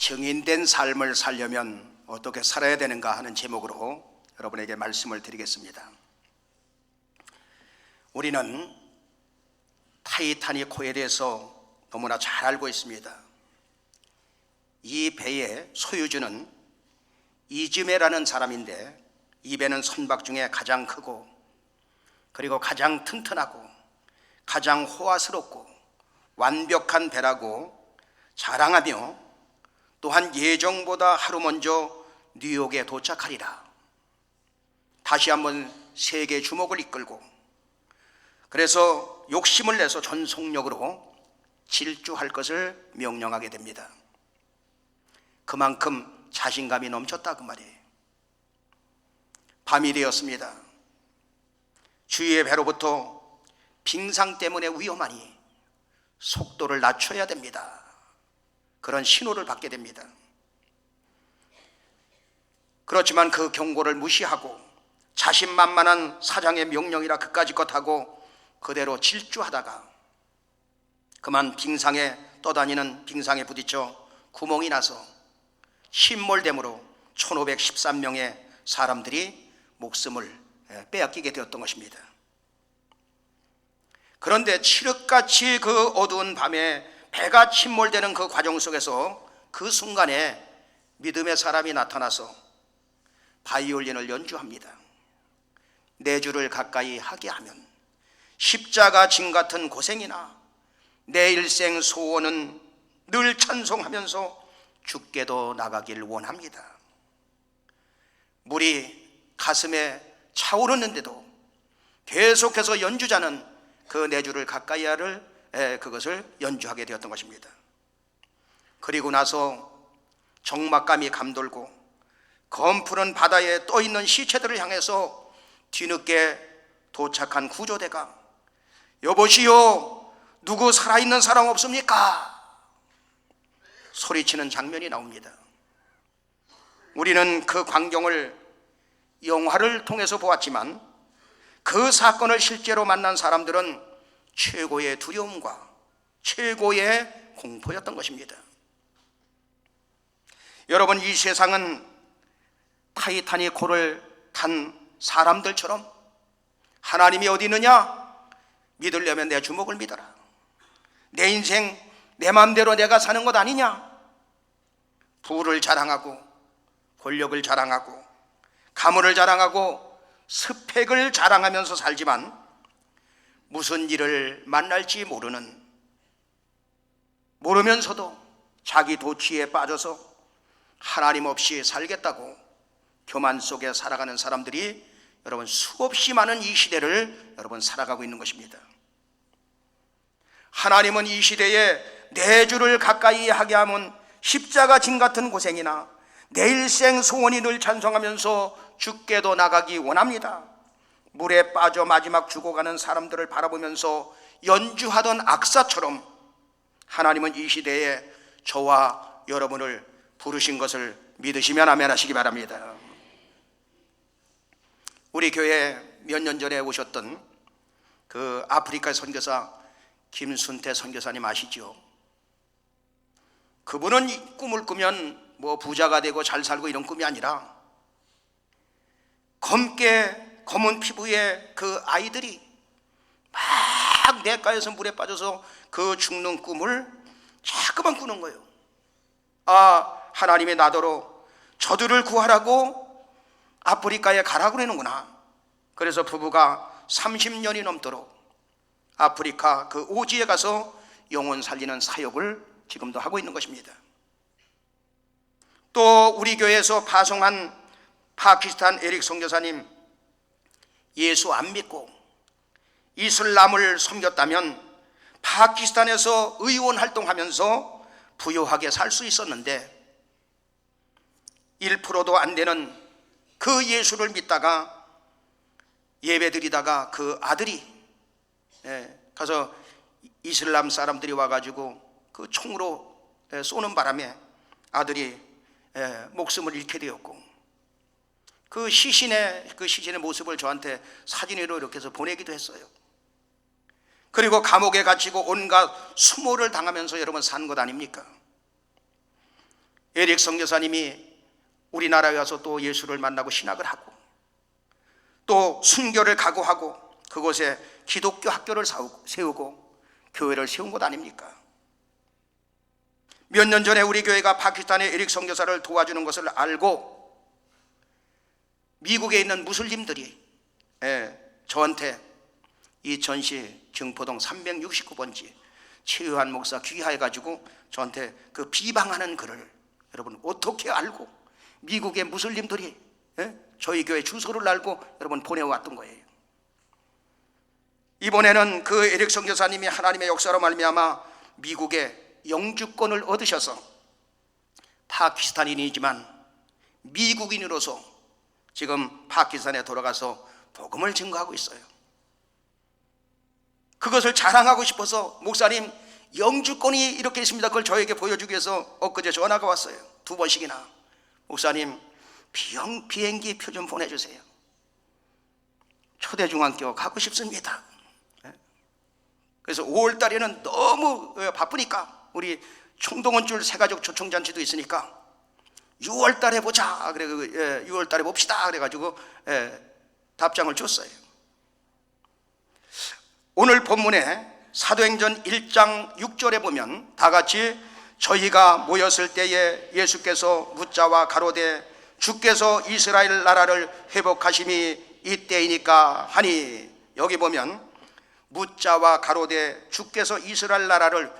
증인된 삶을 살려면 어떻게 살아야 되는가 하는 제목으로 여러분에게 말씀을 드리겠습니다. 우리는 타이타닉호에 대해서 너무나 잘 알고 있습니다. 이 배의 소유주는 이즈메라는 사람인데, 이 배는 선박 중에 가장 크고 그리고 가장 튼튼하고 가장 호화스럽고 완벽한 배라고 자랑하며, 또한 예정보다 하루 먼저 뉴욕에 도착하리라. 다시 한번 세계 주목을 이끌고, 그래서 욕심을 내서 전속력으로 질주할 것을 명령하게 됩니다. 그만큼 자신감이 넘쳤다 그 말이에요. 밤이 되었습니다. 주위의 배로부터 빙상 때문에 위험하니 속도를 낮춰야 됩니다. 그런 신호를 받게 됩니다. 그렇지만 그 경고를 무시하고 자신만만한 사장의 명령이라 그까짓것 하고 그대로 질주하다가 그만 빙상에 떠다니는 빙상에 부딪혀 구멍이 나서 침몰됨으로 1513명의 사람들이 목숨을 빼앗기게 되었던 것입니다. 그런데 칠흑같이 그 어두운 밤에 배가 침몰되는 그 과정 속에서 그 순간에 믿음의 사람이 나타나서 바이올린을 연주합니다. 내 주를 가까이 하게 하면 십자가 짐 같은 고생이나 내 일생 소원은 늘 찬송하면서 죽게도 나가길 원합니다. 물이 가슴에 차오르는데도 계속해서 연주자는 그 내 주를 가까이 하를 그것을 연주하게 되었던 것입니다. 그리고 나서 적막감이 감돌고 검푸른 바다에 떠있는 시체들을 향해서 뒤늦게 도착한 구조대가 여보시오, 누구 살아있는 사람 없습니까? 소리치는 장면이 나옵니다. 우리는 그 광경을 영화를 통해서 보았지만 그 사건을 실제로 만난 사람들은 최고의 두려움과 최고의 공포였던 것입니다. 여러분, 이 세상은 타이타닉호를 탄 사람들처럼 하나님이 어디 있느냐? 믿으려면 내 주먹을 믿어라. 내 인생 내 마음대로 내가 사는 것 아니냐? 부를 자랑하고 권력을 자랑하고 가문을 자랑하고 스펙을 자랑하면서 살지만 무슨 일을 만날지 모르면서도 자기 도취에 빠져서 하나님 없이 살겠다고 교만 속에 살아가는 사람들이 여러분 수없이 많은 이 시대를 여러분 살아가고 있는 것입니다. 하나님은 이 시대에 내 주를 가까이 하게 하면 십자가 짐 같은 고생이나 내 일생 소원이 늘 찬송하면서 죽게도 나가기 원합니다. 물에 빠져 마지막 죽어가는 사람들을 바라보면서 연주하던 악사처럼 하나님은 이 시대에 저와 여러분을 부르신 것을 믿으시면 아멘 하시기 바랍니다. 우리 교회 몇 년 전에 오셨던 그 아프리카 선교사 김순태 선교사님 아시죠? 그분은 이 꿈을 꾸면 뭐 부자가 되고 잘 살고 이런 꿈이 아니라 검은 피부의 그 아이들이 막 냇가에서 물에 빠져서 그 죽는 꿈을 자꾸만 꾸는 거예요. 아, 하나님의 나더러 저들을 구하라고 아프리카에 가라고 그러는구나. 그래서 부부가 30년이 넘도록 아프리카 그 오지에 가서 영혼 살리는 사역을 지금도 하고 있는 것입니다. 또 우리 교회에서 파송한 파키스탄 에릭 선교사님, 예수 안 믿고 이슬람을 섬겼다면 파키스탄에서 의원 활동하면서 부유하게 살 수 있었는데 1%도 안 되는 그 예수를 믿다가 예배드리다가 그 아들이 가서 이슬람 사람들이 와가지고 그 총으로 쏘는 바람에 아들이 목숨을 잃게 되었고, 그 시신의 모습을 저한테 사진으로 이렇게 해서 보내기도 했어요. 그리고 감옥에 갇히고 온갖 수모를 당하면서 여러분 산 것 아닙니까? 에릭 선교사님이 우리나라에 와서 또 예수를 만나고 신학을 하고 또 순교를 각오하고 그곳에 기독교 학교를 세우고 교회를 세운 것 아닙니까? 몇 년 전에 우리 교회가 파키스탄의 에릭 선교사를 도와주는 것을 알고 미국에 있는 무슬림들이 저한테 이천시 증포동 369번지 최의환 목사 귀하해가지고 저한테 그 비방하는 글을 여러분 어떻게 알고 미국의 무슬림들이 저희 교회 주소를 알고 여러분 보내왔던 거예요. 이번에는 그 에릭 선교사님이 하나님의 역사로 말미암아 미국의 영주권을 얻으셔서 파키스탄인이지만 미국인으로서 지금 파키스탄에 돌아가서 복음을 증거하고 있어요. 그것을 자랑하고 싶어서 목사님 영주권이 이렇게 있습니다. 그걸 저에게 보여주기 위해서 엊그제 전화가 왔어요. 2번씩이나. 목사님 비행기 표 좀 보내주세요. 초대중앙교 가고 싶습니다. 그래서 5월달에는 너무 바쁘니까 우리 총동원줄 새가족 초청잔치도 있으니까 6월달에 보자. 그래 6월달에 봅시다. 그래가지고 답장을 줬어요. 오늘 본문에 사도행전 1장 6절에 보면 다 같이 저희가 모였을 때에 예수께서 묻자와 가로되 주께서 이스라엘 나라를 회복하심이 이때이니까 하니, 여기 보면 묻자와 가로되 주께서 이스라엘 나라를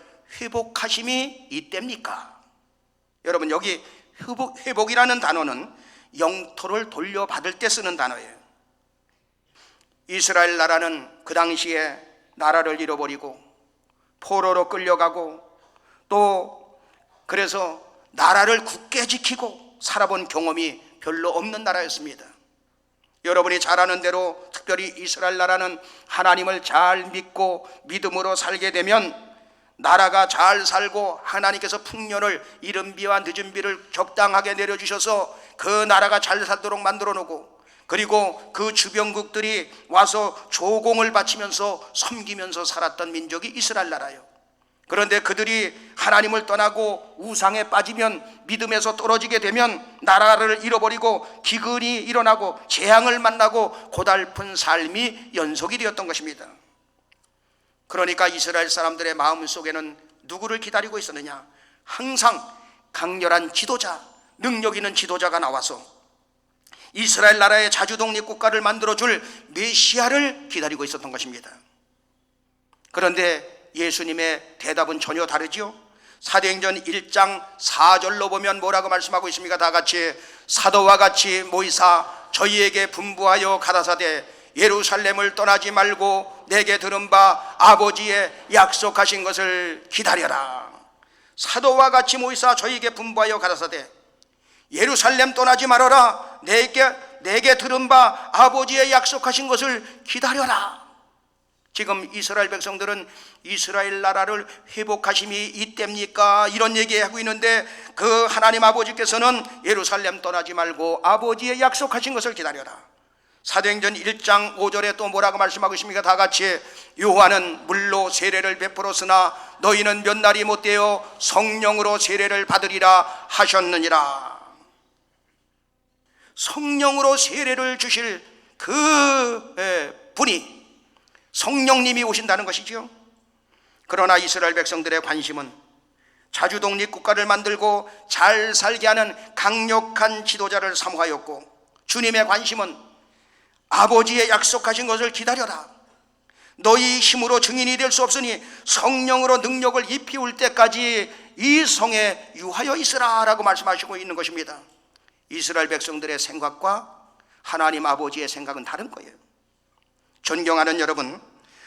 회복하심이 이때입니까? 여러분 여기 회복이라는 단어는 영토를 돌려받을 때 쓰는 단어예요. 이스라엘 나라는 그 당시에 나라를 잃어버리고 포로로 끌려가고 또 그래서 나라를 굳게 지키고 살아본 경험이 별로 없는 나라였습니다. 여러분이 잘 아는 대로 특별히 이스라엘 나라는 하나님을 잘 믿고 믿음으로 살게 되면 나라가 잘 살고 하나님께서 풍년을 이른 비와 늦은 비를 적당하게 내려주셔서 그 나라가 잘 살도록 만들어 놓고, 그리고 그 주변국들이 와서 조공을 바치면서 섬기면서 살았던 민족이 이스라엘 나라예요. 그런데 그들이 하나님을 떠나고 우상에 빠지면, 믿음에서 떨어지게 되면 나라를 잃어버리고 기근이 일어나고 재앙을 만나고 고달픈 삶이 연속이 되었던 것입니다. 그러니까 이스라엘 사람들의 마음속에는 누구를 기다리고 있었느냐? 항상 강렬한 지도자, 능력 있는 지도자가 나와서 이스라엘 나라의 자주독립 국가를 만들어줄 메시아를 기다리고 있었던 것입니다. 그런데 예수님의 대답은 전혀 다르지요. 사도행전 1장 4절로 보면 뭐라고 말씀하고 있습니까? 다 같이 사도와 같이 모이사 저희에게 분부하여 가라사대 예루살렘을 떠나지 말고 내게 들은 바 아버지의 약속하신 것을 기다려라. 사도와 같이 모이사 저희에게 분부하여 가라사대 예루살렘 떠나지 말아라. 내게 들은 바 아버지의 약속하신 것을 기다려라. 지금 이스라엘 백성들은 이스라엘 나라를 회복하심이 이때입니까? 이런 얘기하고 있는데 그 하나님 아버지께서는 예루살렘 떠나지 말고 아버지의 약속하신 것을 기다려라. 사도행전 1장 5절에 또 뭐라고 말씀하고 있습니까? 다 같이 요한은 물로 세례를 베풀었으나 너희는 몇 날이 못되어 성령으로 세례를 받으리라 하셨느니라. 성령으로 세례를 주실 그 분이 성령님이 오신다는 것이지요. 그러나 이스라엘 백성들의 관심은 자주독립 국가를 만들고 잘 살게 하는 강력한 지도자를 사모하였고, 주님의 관심은 아버지의 약속하신 것을 기다려라. 너희 힘으로 증인이 될 수 없으니 성령으로 능력을 입히울 때까지 이 성에 유하여 있으라 라고 말씀하시고 있는 것입니다. 이스라엘 백성들의 생각과 하나님 아버지의 생각은 다른 거예요. 존경하는 여러분,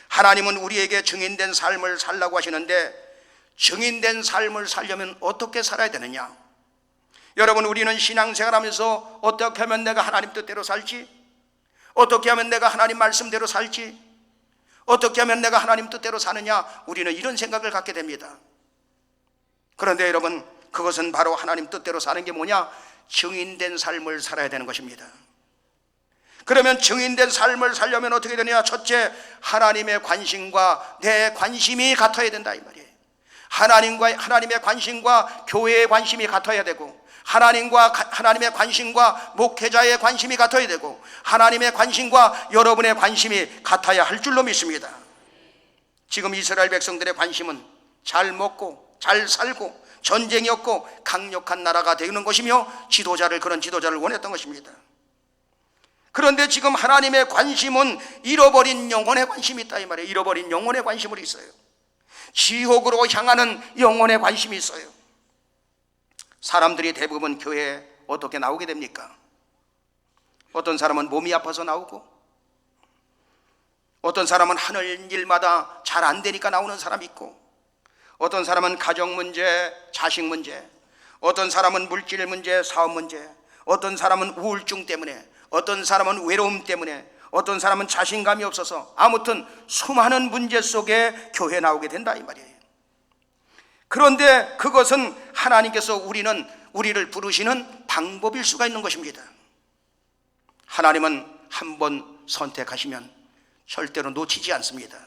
하나님은 우리에게 증인된 삶을 살라고 하시는데 증인된 삶을 살려면 어떻게 살아야 되느냐? 여러분, 우리는 신앙생활하면서 어떻게 하면 내가 하나님 뜻대로 살지? 어떻게 하면 내가 하나님 말씀대로 살지? 어떻게 하면 내가 하나님 뜻대로 사느냐? 우리는 이런 생각을 갖게 됩니다. 그런데 여러분, 그것은 바로 하나님 뜻대로 사는 게 뭐냐? 증인된 삶을 살아야 되는 것입니다. 그러면 증인된 삶을 살려면 어떻게 되느냐? 첫째, 하나님의 관심과 내 관심이 같아야 된다 이 말이에요. 하나님의 관심과 교회의 관심이 같아야 되고, 하나님의 관심과 목회자의 관심이 같아야 되고, 하나님의 관심과 여러분의 관심이 같아야 할 줄로 믿습니다. 지금 이스라엘 백성들의 관심은 잘 먹고 잘 살고 전쟁이 없고 강력한 나라가 되는 것이며 그런 지도자를 원했던 것입니다. 그런데 지금 하나님의 관심은 잃어버린 영혼의 관심이 있다 이 말이에요. 잃어버린 영혼의 관심으로 있어요. 지옥으로 향하는 영혼의 관심이 있어요. 사람들이 대부분 교회에 어떻게 나오게 됩니까? 어떤 사람은 몸이 아파서 나오고, 어떤 사람은 하는 일마다 잘 안 되니까 나오는 사람이 있고, 어떤 사람은 가정 문제, 자식 문제, 어떤 사람은 물질 문제, 사업 문제, 어떤 사람은 우울증 때문에, 어떤 사람은 외로움 때문에, 어떤 사람은 자신감이 없어서, 아무튼 수많은 문제 속에 교회에 나오게 된다 이 말이에요. 그런데 그것은 하나님께서 우리를 부르시는 방법일 수가 있는 것입니다. 하나님은 한번 선택하시면 절대로 놓치지 않습니다.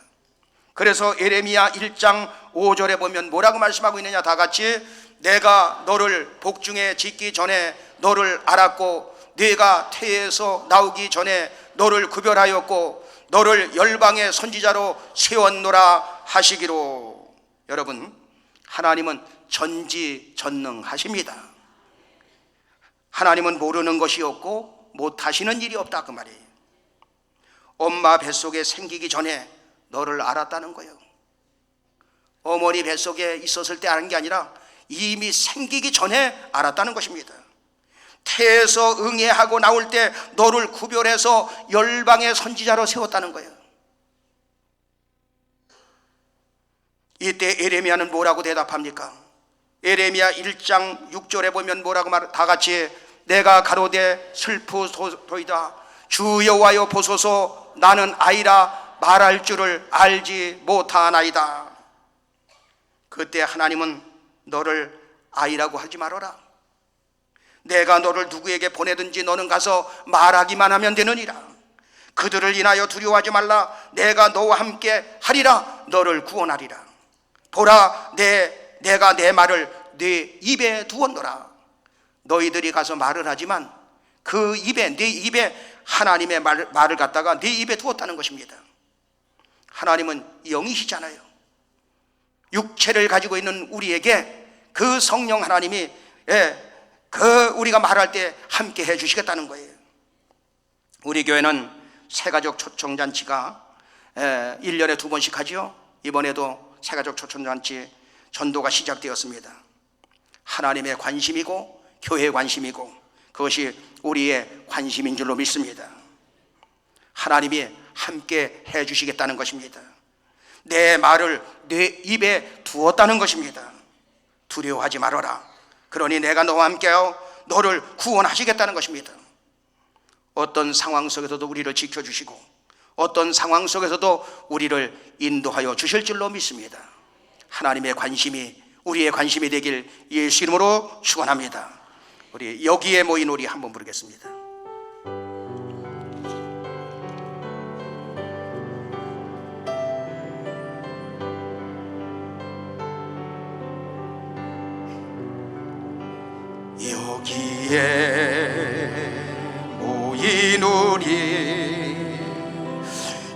그래서 예레미야 1장 5절에 보면 뭐라고 말씀하고 있느냐, 다 같이. 내가 너를 복중에 짓기 전에 너를 알았고, 네가 태에서 나오기 전에 너를 구별하였고, 너를 열방의 선지자로 세웠노라 하시기로. 여러분, 하나님은 전지전능하십니다. 하나님은 모르는 것이 없고 못하시는 일이 없다 그 말이에요. 엄마 뱃속에 생기기 전에 너를 알았다는 거예요. 어머니 뱃속에 있었을 때 아는 게 아니라 이미 생기기 전에 알았다는 것입니다. 태에서 응애하고 나올 때 너를 구별해서 열방의 선지자로 세웠다는 거예요. 이때 예레미야는 뭐라고 대답합니까? 예레미야 1장 6절에 보면 뭐라고 다 같이. 내가 가로되 슬프소이다. 주 여호와여 보소서, 나는 아이라 말할 줄을 알지 못하나이다. 그때 하나님은 너를 아이라고 하지 말아라. 내가 너를 누구에게 보내든지 너는 가서 말하기만 하면 되느니라. 그들을 인하여 두려워하지 말라. 내가 너와 함께 하리라. 너를 구원하리라. 보라, 내가 내 말을 네 입에 두었노라. 너희들이 가서 말을 하지만 그 입에, 네 입에 하나님의 말을 갖다가 네 입에 두었다는 것입니다. 하나님은 영이시잖아요. 육체를 가지고 있는 우리에게 그 성령 하나님이 우리가 말할 때 함께 해주시겠다는 거예요. 우리 교회는 새가족 초청잔치가 1년에 2번씩 하죠. 이번에도 새가족 초청잔치 전도가 시작되었습니다. 하나님의 관심이고 교회의 관심이고 그것이 우리의 관심인 줄로 믿습니다. 하나님이 함께 해주시겠다는 것입니다. 내 말을 내 입에 두었다는 것입니다. 두려워하지 말아라. 그러니 내가 너와 함께하여 너를 구원하시겠다는 것입니다. 어떤 상황 속에서도 우리를 지켜주시고 어떤 상황 속에서도 우리를 인도하여 주실 줄로 믿습니다. 하나님의 관심이 우리의 관심이 되길 예수 이름으로 축원합니다. 우리 여기에 모인 우리 한번 부르겠습니다. 여기에 모인 우리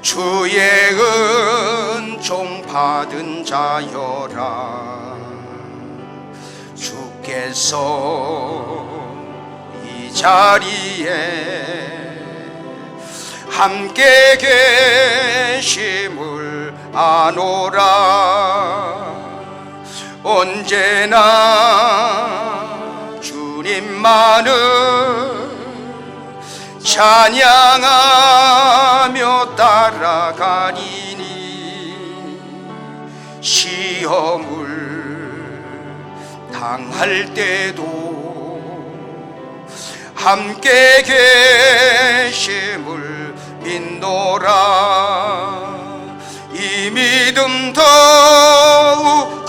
주의 은총 받은 자여라. 주께서 이 자리에 함께 계심을 아노라. 언제나 주님만을 찬양하며 따라가리니 시험을 당할 때도 함께 계심을 믿노라. 이 믿음 더욱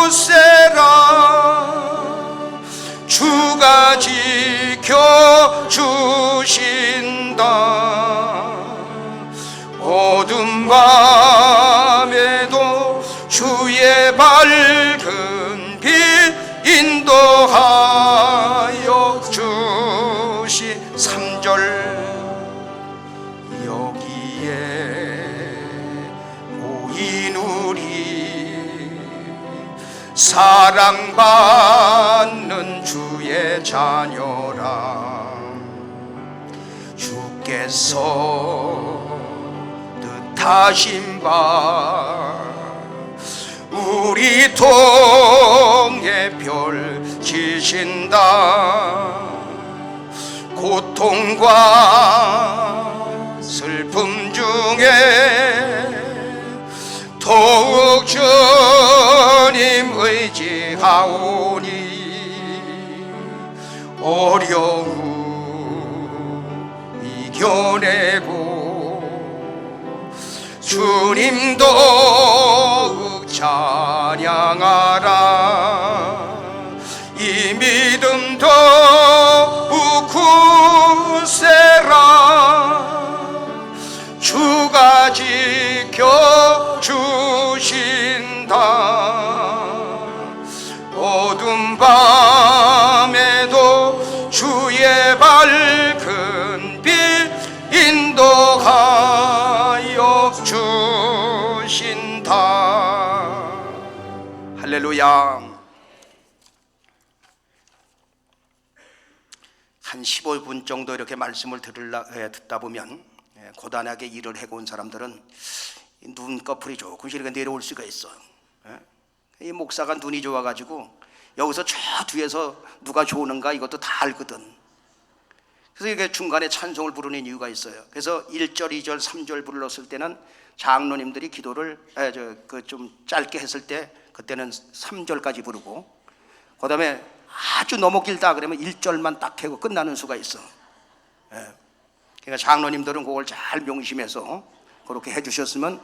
굳세라. 주가 지켜주신다. 어둠 밤에도 주의 발 사랑받는 주의 자녀라. 주께서 뜻하신 바 우리 통에 펼치신다. 고통과 슬픔 중에 더욱 주님 의지하오니 어려움 이겨내고 주님 더욱 찬양하라. 이 믿음 더욱 굳세라. 주가 지켜주신다. 어둠 밤에도 주의 밝은 빛 인도하여 주신다. 할렐루야. 한 15분 정도 이렇게 말씀을 듣다 보면 고단하게 일을 해온 사람들은 눈꺼풀이 조금씩 이렇게 내려올 수가 있어. 이 목사가 눈이 좋아가지고 여기서 저 뒤에서 누가 좋은가 이것도 다 알거든. 그래서 이게 중간에 찬송을 부르는 이유가 있어요. 그래서 1절, 2절, 3절 불렀을 때는 장로님들이 기도를 좀 짧게 했을 때 그때는 3절까지 부르고, 그 다음에 아주 너무 길다 그러면 1절만 딱 하고 끝나는 수가 있어. 그러니까 장로님들은 그걸 잘 명심해서 그렇게 해주셨으면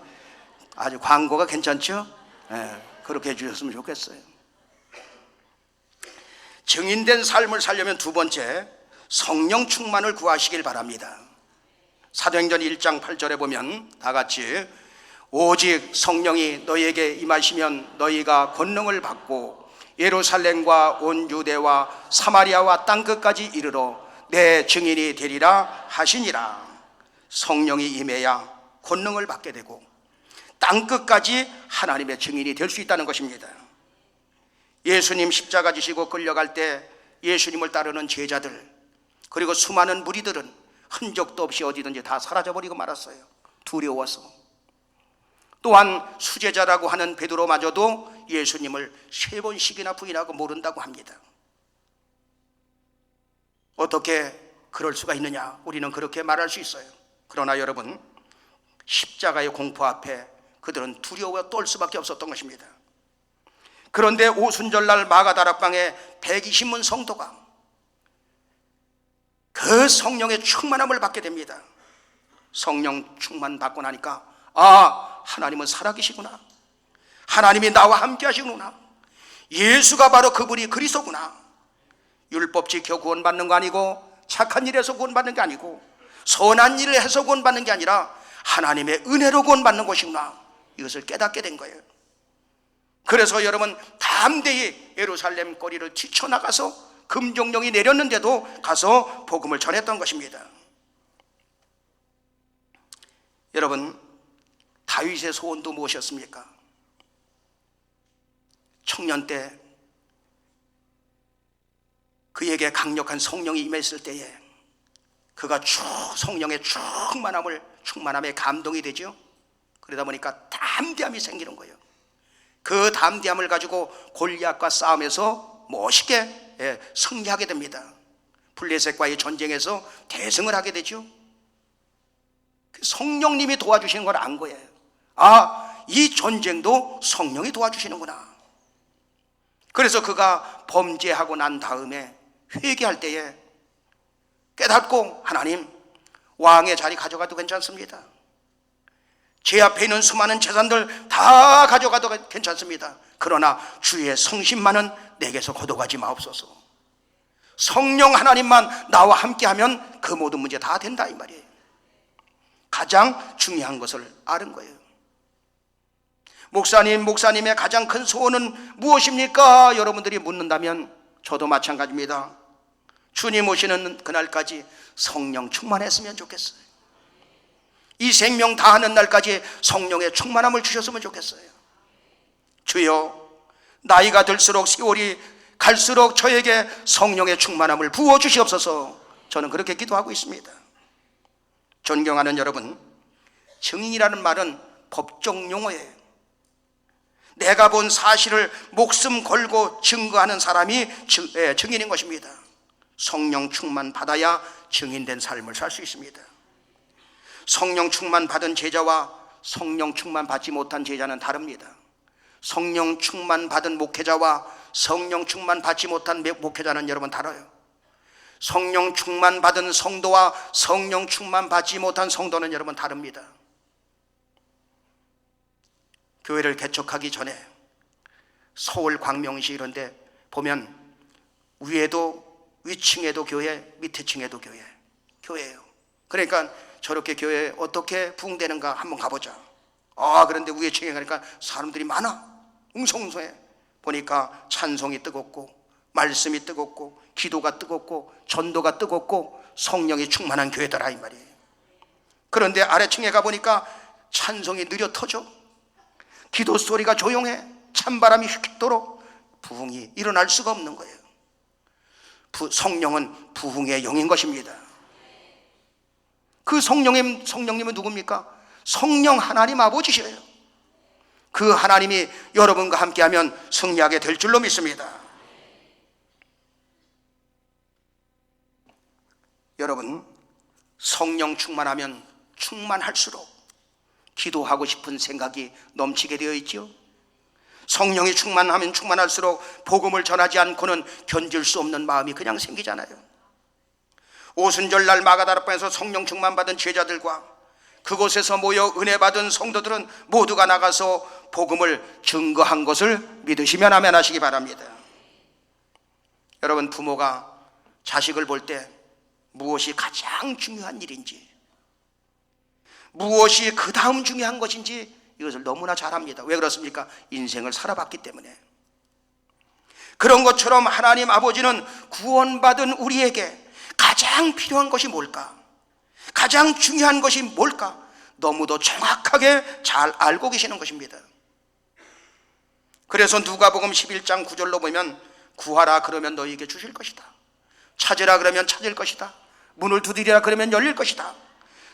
아주 광고가 괜찮죠? 그렇게 해주셨으면 좋겠어요. 증인된 삶을 살려면 두 번째, 성령 충만을 구하시길 바랍니다. 사도행전 1장 8절에 보면 다 같이 오직 성령이 너희에게 임하시면 너희가 권능을 받고 예루살렘과 온 유대와 사마리아와 땅끝까지 이르러 내 증인이 되리라 하시니라. 성령이 임해야 권능을 받게 되고 땅끝까지 하나님의 증인이 될 수 있다는 것입니다. 예수님 십자가 지시고 끌려갈 때 예수님을 따르는 제자들 그리고 수많은 무리들은 흔적도 없이 어디든지 다 사라져버리고 말았어요. 두려워서. 또한 수제자라고 하는 베드로마저도 예수님을 3번씩이나 부인하고 모른다고 합니다. 어떻게 그럴 수가 있느냐? 우리는 그렇게 말할 수 있어요. 그러나 여러분, 십자가의 공포 앞에 그들은 두려워 떨 수밖에 없었던 것입니다. 그런데 오순절날 마가다락방에 120문 성도가 그 성령의 충만함을 받게 됩니다. 성령 충만 받고 나니까 하나님은 살아계시구나. 하나님이 나와 함께 하시구나. 예수가 바로 그분이 그리스도구나. 율법 지켜 구원받는 거 아니고 착한 일에서 구원받는 게 아니고 선한 일을 해서 구원받는 게 아니라 하나님의 은혜로 구원받는 것이구나. 이것을 깨닫게 된 거예요. 그래서 여러분 담대히 예루살렘 거리를 뛰쳐나가서 금종령이 내렸는데도 가서 복음을 전했던 것입니다. 여러분, 다윗의 소원도 무엇이었습니까? 청년 때 그에게 강력한 성령이 임했을 때에 그가 성령의 충만함에 감동이 되죠. 그러다 보니까 담대함이 생기는 거예요. 그 담대함을 가지고 골리앗과 싸움에서 멋있게 승리하게 됩니다. 블레셋과의 전쟁에서 대승을 하게 되죠. 성령님이 도와주시는 걸 안 거예요. 이 전쟁도 성령이 도와주시는구나. 그래서 그가 범죄하고 난 다음에 회개할 때에 깨닫고 하나님, 왕의 자리 가져가도 괜찮습니다. 제 앞에 있는 수많은 재산들 다 가져가도 괜찮습니다. 그러나 주의 성심만은 내게서 거둬가지 마옵소서. 성령 하나님만 나와 함께하면 그 모든 문제 다 된다 이 말이에요. 가장 중요한 것을 아는 거예요. 목사님의 가장 큰 소원은 무엇입니까? 여러분들이 묻는다면 저도 마찬가지입니다. 주님 오시는 그날까지 성령 충만했으면 좋겠어요. 이 생명 다하는 날까지 성령의 충만함을 주셨으면 좋겠어요. 주여, 나이가 들수록 세월이 갈수록 저에게 성령의 충만함을 부어주시옵소서. 저는 그렇게 기도하고 있습니다. 존경하는 여러분, 증인이라는 말은 법정 용어예요. 내가 본 사실을 목숨 걸고 증거하는 사람이 증인인 것입니다. 성령 충만 받아야 증인된 삶을 살 수 있습니다. 성령 충만 받은 제자와 성령 충만 받지 못한 제자는 다릅니다. 성령 충만 받은 목회자와 성령 충만 받지 못한 목회자는 여러분 달라요. 성령 충만 받은 성도와 성령 충만 받지 못한 성도는 여러분 다릅니다. 교회를 개척하기 전에 서울 광명시 이런데 보면 위에도 위층에도 교회, 밑에 층에도 교회예요. 그러니까 저렇게 교회에 어떻게 부흥되는가 한번 가보자. 그런데 위에 층에 가니까 사람들이 많아. 웅성웅성해. 보니까 찬송이 뜨겁고 말씀이 뜨겁고 기도가 뜨겁고 전도가 뜨겁고 성령이 충만한 교회더라 이 말이에요. 그런데 아래층에 가보니까 찬송이 느려 터져. 기도 소리가 조용해. 찬바람이 휙도록 부흥이 일어날 수가 없는 거예요. 성령은 부흥의 영인 것입니다. 그 성령님은 누굽니까? 성령 하나님 아버지셔요. 그 하나님이 여러분과 함께하면 승리하게 될 줄로 믿습니다. 여러분, 성령 충만하면 충만할수록 기도하고 싶은 생각이 넘치게 되어 있죠. 성령이 충만하면 충만할수록 복음을 전하지 않고는 견딜 수 없는 마음이 그냥 생기잖아요. 오순절날 마가다락방에서 성령 충만 받은 제자들과 그곳에서 모여 은혜 받은 성도들은 모두가 나가서 복음을 증거한 것을 믿으시면 아멘 하시기 바랍니다. 여러분, 부모가 자식을 볼 때 무엇이 가장 중요한 일인지, 무엇이 그 다음 중요한 것인지 이것을 너무나 잘 압니다. 왜 그렇습니까? 인생을 살아봤기 때문에. 그런 것처럼 하나님 아버지는 구원받은 우리에게 가장 필요한 것이 뭘까? 가장 중요한 것이 뭘까? 너무도 정확하게 잘 알고 계시는 것입니다. 그래서 누가복음 11장 9절로 보면 구하라 그러면 너희에게 주실 것이다. 찾으라 그러면 찾을 것이다. 문을 두드리라 그러면 열릴 것이다.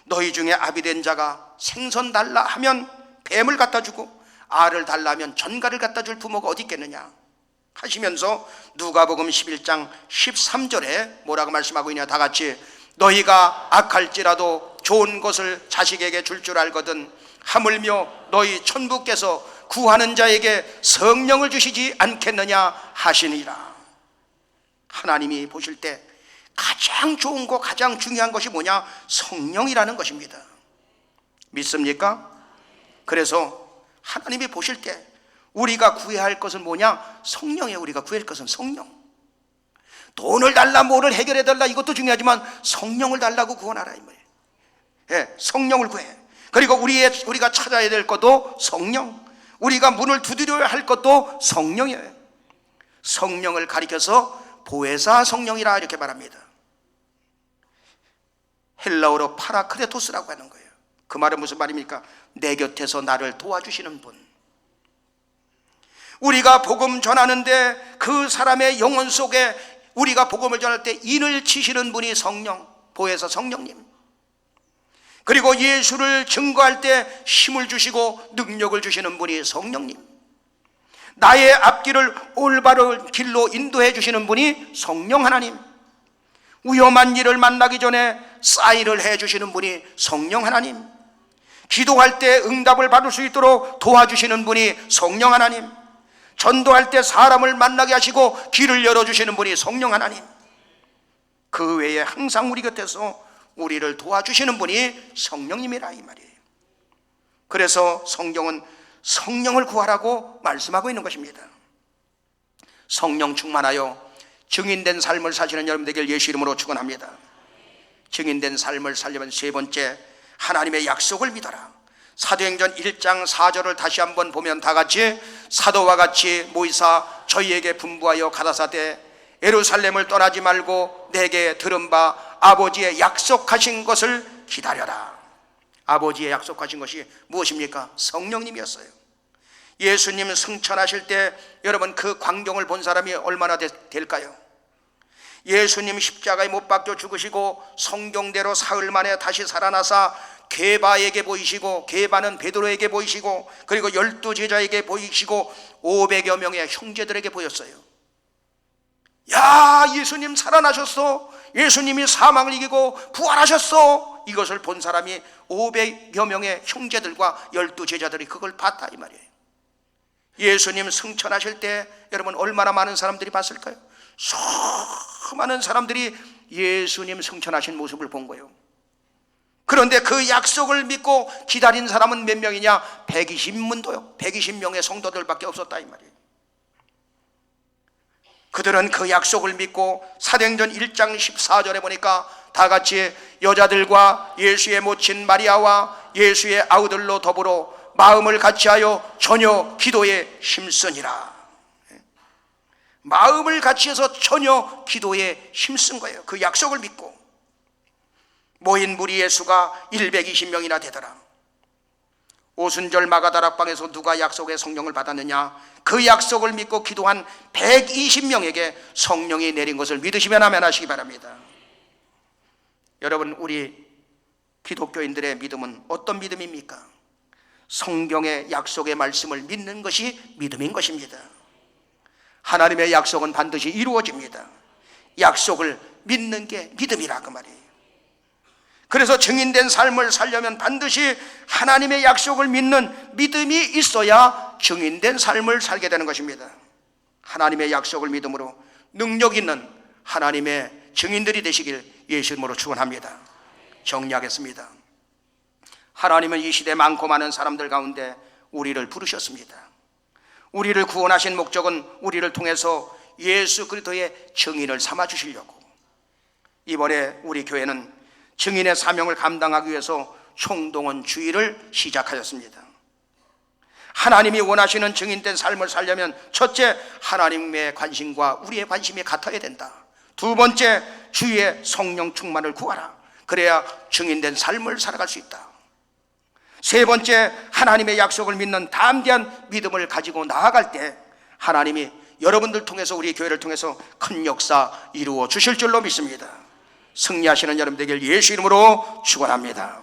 너희 중에 아비된 자가 생선 달라 하면 뱀을 갖다 주고 알을 달라 하면 전갈을 갖다 줄 부모가 어디 있겠느냐 하시면서 누가복음 11장 13절에 뭐라고 말씀하고 있냐, 다 같이 너희가 악할지라도 좋은 것을 자식에게 줄 줄 알거든 하물며 너희 천부께서 구하는 자에게 성령을 주시지 않겠느냐 하시니라. 하나님이 보실 때 가장 좋은 거, 가장 중요한 것이 뭐냐? 성령이라는 것입니다. 믿습니까? 그래서 하나님이 보실 때 우리가 구해야 할 것은 뭐냐? 성령이에요. 우리가 구할 것은 성령. 돈을 달라, 뭐를 해결해 달라, 이것도 중요하지만 성령을 달라고 구원하라 이 말이에요. 예, 성령을 구해. 그리고 우리가 찾아야 될 것도 성령, 우리가 문을 두드려야 할 것도 성령이에요. 성령을 가리켜서 보혜사 성령이라 이렇게 말합니다. 헬라어로 파라크레토스라고 하는 거예요. 그 말은 무슨 말입니까? 내 곁에서 나를 도와주시는 분. 우리가 복음 전하는데 그 사람의 영혼 속에 우리가 복음을 전할 때 인을 치시는 분이 성령, 보혜사 성령님. 그리고 예수를 증거할 때 힘을 주시고 능력을 주시는 분이 성령님. 나의 앞길을 올바른 길로 인도해 주시는 분이 성령 하나님. 위험한 일을 만나기 전에 사인을 해 주시는 분이 성령 하나님. 기도할 때 응답을 받을 수 있도록 도와주시는 분이 성령 하나님. 전도할 때 사람을 만나게 하시고 길을 열어주시는 분이 성령 하나님. 그 외에 항상 우리 곁에서 우리를 도와주시는 분이 성령님이라 이 말이에요. 그래서 성경은 성령을 구하라고 말씀하고 있는 것입니다. 성령 충만하여 증인된 삶을 사시는 여러분 되길 예수 이름으로 축원합니다. 증인된 삶을 살려면 세 번째, 하나님의 약속을 믿어라. 사도행전 1장 4절을 다시 한번 보면 다 같이 사도와 같이 모이사 저희에게 분부하여 가라사대 예루살렘을 떠나지 말고 내게 들은 바 아버지의 약속하신 것을 기다려라. 아버지의 약속하신 것이 무엇입니까? 성령님이었어요. 예수님 승천하실 때 여러분 그 광경을 본 사람이 얼마나 될까요? 예수님 십자가에 못 박혀 죽으시고 성경대로 사흘 만에 다시 살아나사 게바에게 보이시고, 게바는 베드로에게 보이시고, 그리고 12제자에게 보이시고 500여 명의 형제들에게 보였어요. 야, 예수님 살아나셨어. 예수님이 사망을 이기고 부활하셨어. 이것을 본 사람이 500여 명의 형제들과 12제자들이 그걸 봤다 이 말이에요. 예수님 승천하실 때 여러분 얼마나 많은 사람들이 봤을까요? 수많은 사람들이 예수님 승천하신 모습을 본 거예요. 그런데 그 약속을 믿고 기다린 사람은 몇 명이냐? 120문도요. 120명의 성도들밖에 없었다 이 말이에요. 그들은 그 약속을 믿고 사도행전 1장 14절에 보니까 다 같이 여자들과 예수의 모친 마리아와 예수의 아우들로 더불어 마음을 같이하여 전혀 기도에 힘쓰니라. 마음을 같이해서 전혀 기도에 힘쓴 거예요. 그 약속을 믿고. 모인 무리의 수가 120명이나 되더라. 오순절 마가다락방에서 누가 약속의 성령을 받았느냐? 그 약속을 믿고 기도한 120명에게 성령이 내린 것을 믿으시면 아멘 하시기 바랍니다. 여러분, 우리 기독교인들의 믿음은 어떤 믿음입니까? 성경의 약속의 말씀을 믿는 것이 믿음인 것입니다. 하나님의 약속은 반드시 이루어집니다. 약속을 믿는 게 믿음이라 그 말이에요. 그래서 증인된 삶을 살려면 반드시 하나님의 약속을 믿는 믿음이 있어야 증인된 삶을 살게 되는 것입니다. 하나님의 약속을 믿음으로 능력 있는 하나님의 증인들이 되시길 예수 이름으로 축원합니다. 정리하겠습니다. 하나님은 이 시대 많고 많은 사람들 가운데 우리를 부르셨습니다. 우리를 구원하신 목적은 우리를 통해서 예수 그리스도의 증인을 삼아 주시려고. 이번에 우리 교회는 증인의 사명을 감당하기 위해서 총동원 주의를 시작하였습니다. 하나님이 원하시는 증인된 삶을 살려면 첫째, 하나님의 관심과 우리의 관심이 같아야 된다. 두 번째, 주의 성령 충만을 구하라. 그래야 증인된 삶을 살아갈 수 있다. 세 번째, 하나님의 약속을 믿는 담대한 믿음을 가지고 나아갈 때 하나님이 여러분들 통해서 우리 교회를 통해서 큰 역사 이루어 주실 줄로 믿습니다. 승리하시는 여러분 되길 예수 이름으로 축원합니다.